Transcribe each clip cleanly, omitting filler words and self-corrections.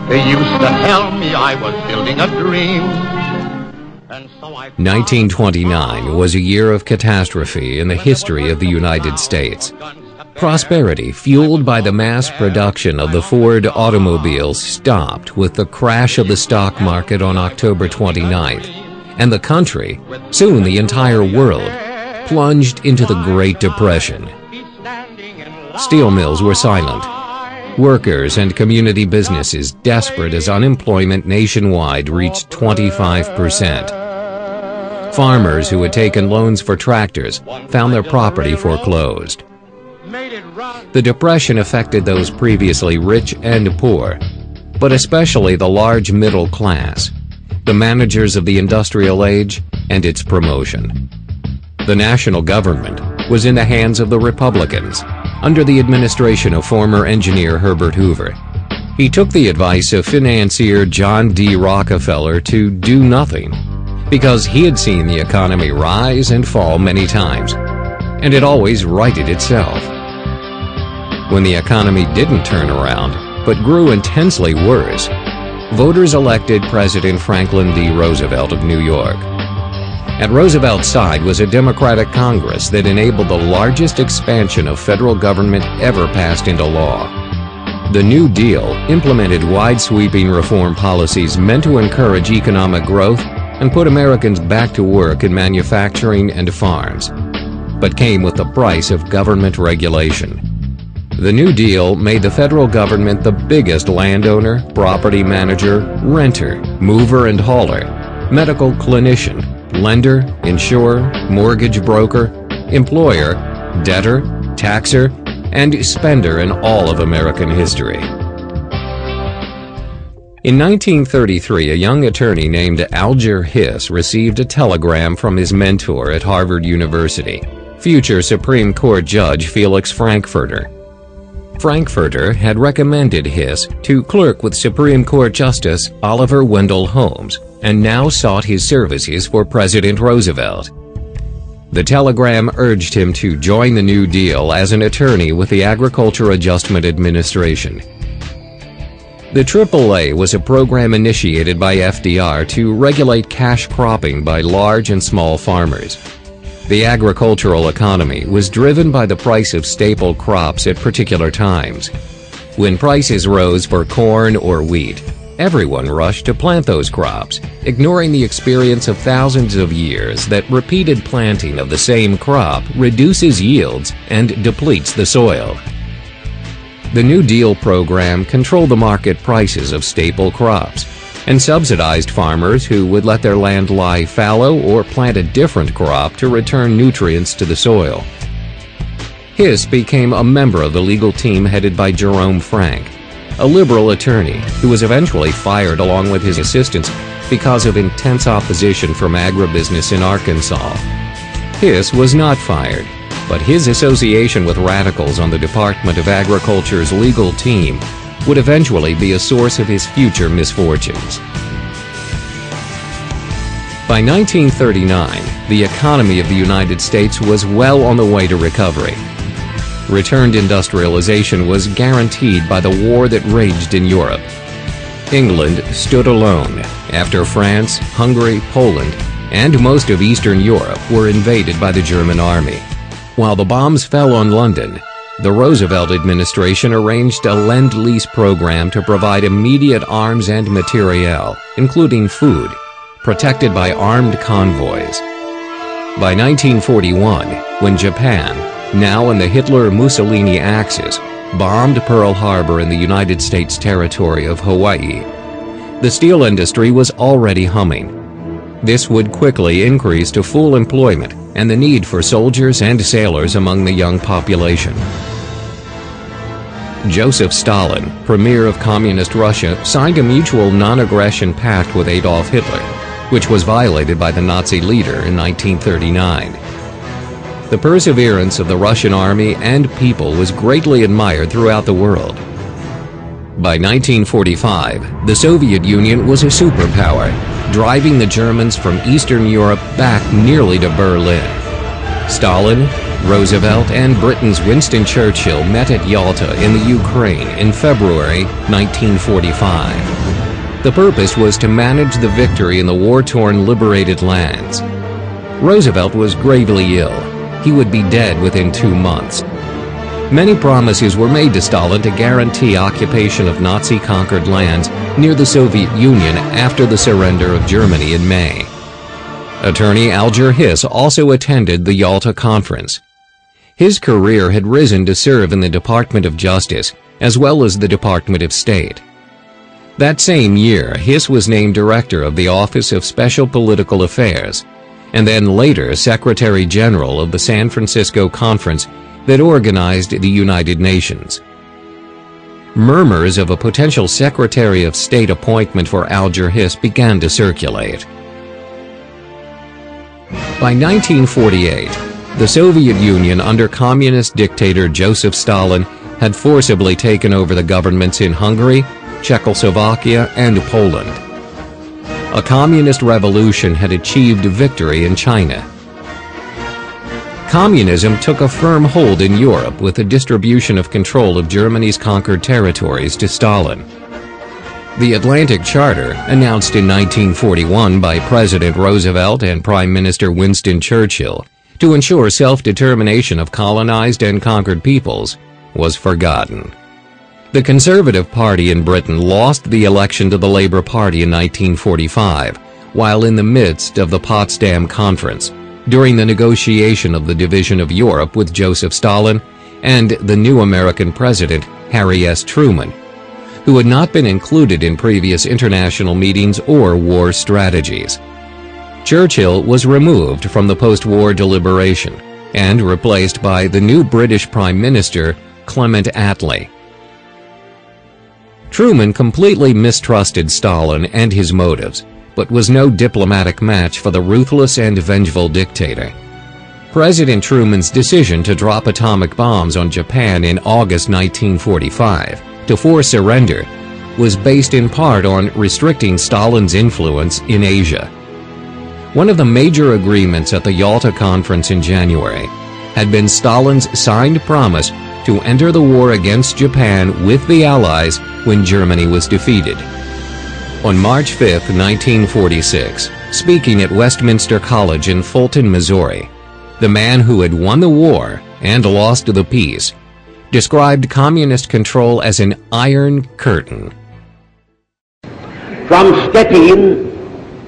They used to tell me I was building a dream. And so 1929 was a year of catastrophe in the history of the United States. Prosperity, fueled by the mass production of the Ford automobiles, stopped with the crash of the stock market on October 29th, and the country, soon the entire world, plunged into the Great Depression. Steel mills were silent. Workers and community businesses, desperate as unemployment nationwide reached 25%. Farmers who had taken loans for tractors found their property foreclosed. The Depression affected those previously rich and poor, but especially the large middle class, the managers of the industrial age, and its promotion. The national government was in the hands of the Republicans, under the administration of former engineer Herbert Hoover. He took the advice of financier John D. Rockefeller to do nothing, because he had seen the economy rise and fall many times, and it always righted itself. When the economy didn't turn around, but grew intensely worse, voters elected President Franklin D. Roosevelt of New York. At Roosevelt's side was a Democratic Congress that enabled the largest expansion of federal government ever passed into law. The New Deal implemented wide-sweeping reform policies meant to encourage economic growth and put Americans back to work in manufacturing and farms, but came with the price of government regulation. The New Deal made the federal government the biggest landowner, property manager, renter, mover and hauler, medical clinician, lender, insurer, mortgage broker, employer, debtor, taxer, and spender in all of American history. In 1933, a young attorney named Alger Hiss received a telegram from his mentor at Harvard University, future Supreme Court Judge Felix Frankfurter. Frankfurter had recommended Hiss to clerk with Supreme Court Justice Oliver Wendell Holmes, and now sought his services for President Roosevelt. The telegram urged him to join the New Deal as an attorney with the Agriculture Adjustment Administration. The AAA was a program initiated by FDR to regulate cash cropping by large and small farmers. The agricultural economy was driven by the price of staple crops at particular times. When prices rose for corn or wheat, everyone rushed to plant those crops, ignoring the experience of thousands of years that repeated planting of the same crop reduces yields and depletes the soil. The New Deal program controlled the market prices of staple crops and subsidized farmers who would let their land lie fallow or plant a different crop to return nutrients to the soil. Hiss became a member of the legal team headed by Jerome Frank, a liberal attorney who was eventually fired along with his assistants because of intense opposition from agribusiness in Arkansas. Hiss was not fired, but his association with radicals on the Department of Agriculture's legal team would eventually be a source of his future misfortunes. By 1939, the economy of the United States was well on the way to recovery. Returned industrialization was guaranteed by the war that raged in Europe. England stood alone after France, Hungary, Poland, and most of Eastern Europe were invaded by the German army. While the bombs fell on London, the Roosevelt administration arranged a Lend-Lease program to provide immediate arms and materiel, including food, protected by armed convoys. By 1941, when Japan, now in the Hitler-Mussolini axis, bombed Pearl Harbor in the United States territory of Hawaii, the steel industry was already humming. This would quickly increase to full employment and the need for soldiers and sailors among the young population. Joseph Stalin, premier of Communist Russia, signed a mutual non-aggression pact with Adolf Hitler, which was violated by the Nazi leader in 1939. The perseverance of the Russian army and people was greatly admired throughout the world. By 1945, the Soviet Union was a superpower, driving the Germans from Eastern Europe back nearly to Berlin. Stalin, Roosevelt, and Britain's Winston Churchill met at Yalta in the Ukraine in February 1945. The purpose was to manage the victory in the war-torn liberated lands. Roosevelt was gravely ill. He would be dead within 2 months. Many promises were made to Stalin to guarantee occupation of Nazi-conquered lands near the Soviet Union after the surrender of Germany in May. Attorney Alger Hiss also attended the Yalta Conference. His career had risen to serve in the Department of Justice as well as the Department of State. That same year, Hiss was named director of the Office of Special Political Affairs, and then later Secretary General of the San Francisco Conference that organized the United Nations. Murmurs of a potential Secretary of State appointment for Alger Hiss began to circulate. By 1948, the Soviet Union under communist dictator Joseph Stalin had forcibly taken over the governments in Hungary, Czechoslovakia, and Poland. A communist revolution had achieved victory in China. Communism took a firm hold in Europe with the distribution of control of Germany's conquered territories to Stalin. The Atlantic Charter, announced in 1941 by President Roosevelt and Prime Minister Winston Churchill to ensure self-determination of colonized and conquered peoples, was forgotten. The Conservative Party in Britain lost the election to the Labour Party in 1945, while in the midst of the Potsdam Conference, during the negotiation of the division of Europe with Joseph Stalin and the new American president, Harry S. Truman, who had not been included in previous international meetings or war strategies. Churchill was removed from the post-war deliberation and replaced by the new British Prime Minister, Clement Attlee. Truman completely mistrusted Stalin and his motives, but was no diplomatic match for the ruthless and vengeful dictator. President Truman's decision to drop atomic bombs on Japan in August 1945 to force surrender was based in part on restricting Stalin's influence in Asia. One of the major agreements at the Yalta Conference in January had been Stalin's signed promise to enter the war against Japan with the Allies when Germany was defeated. On March 5, 1946, speaking at Westminster College in Fulton, Missouri, the man who had won the war and lost the peace described communist control as an iron curtain. From Stettin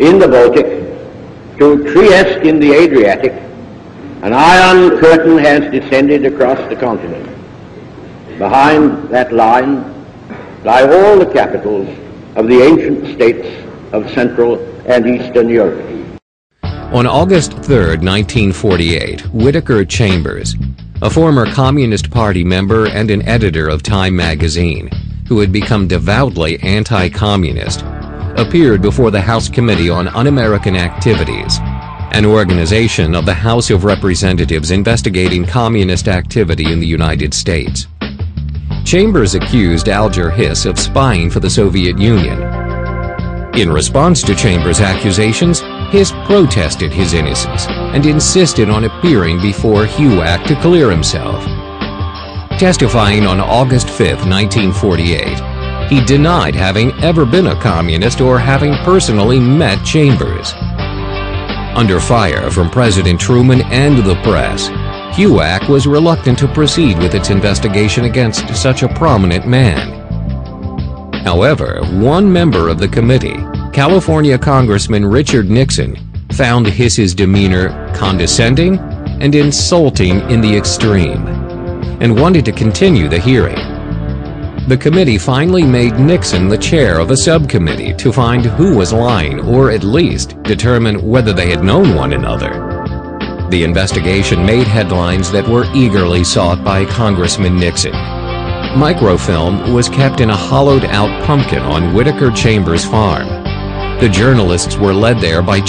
in the Baltic to Trieste in the Adriatic, an iron curtain has descended across the continent. Behind that line lie all the capitals of the ancient states of Central and Eastern Europe. On August 3, 1948, Whittaker Chambers, a former Communist Party member and an editor of Time magazine, who had become devoutly anti-communist, appeared before the House Committee on Un-American Activities, an organization of the House of Representatives investigating communist activity in the United States. Chambers accused Alger Hiss of spying for the Soviet Union. In response to Chambers' accusations, Hiss protested his innocence and insisted on appearing before HUAC to clear himself. Testifying on August 5, 1948, he denied having ever been a communist or having personally met Chambers. Under fire from President Truman and the press, HUAC was reluctant to proceed with its investigation against such a prominent man. However, one member of the committee, California Congressman Richard Nixon, found Hiss's demeanor condescending and insulting in the extreme, and wanted to continue the hearing. The committee finally made Nixon the chair of a subcommittee to find who was lying, or at least determine whether they had known one another. The investigation made headlines that were eagerly sought by Congressman Nixon. Microfilm was kept in a hollowed-out pumpkin on Whitaker Chambers Farm. The journalists were led there by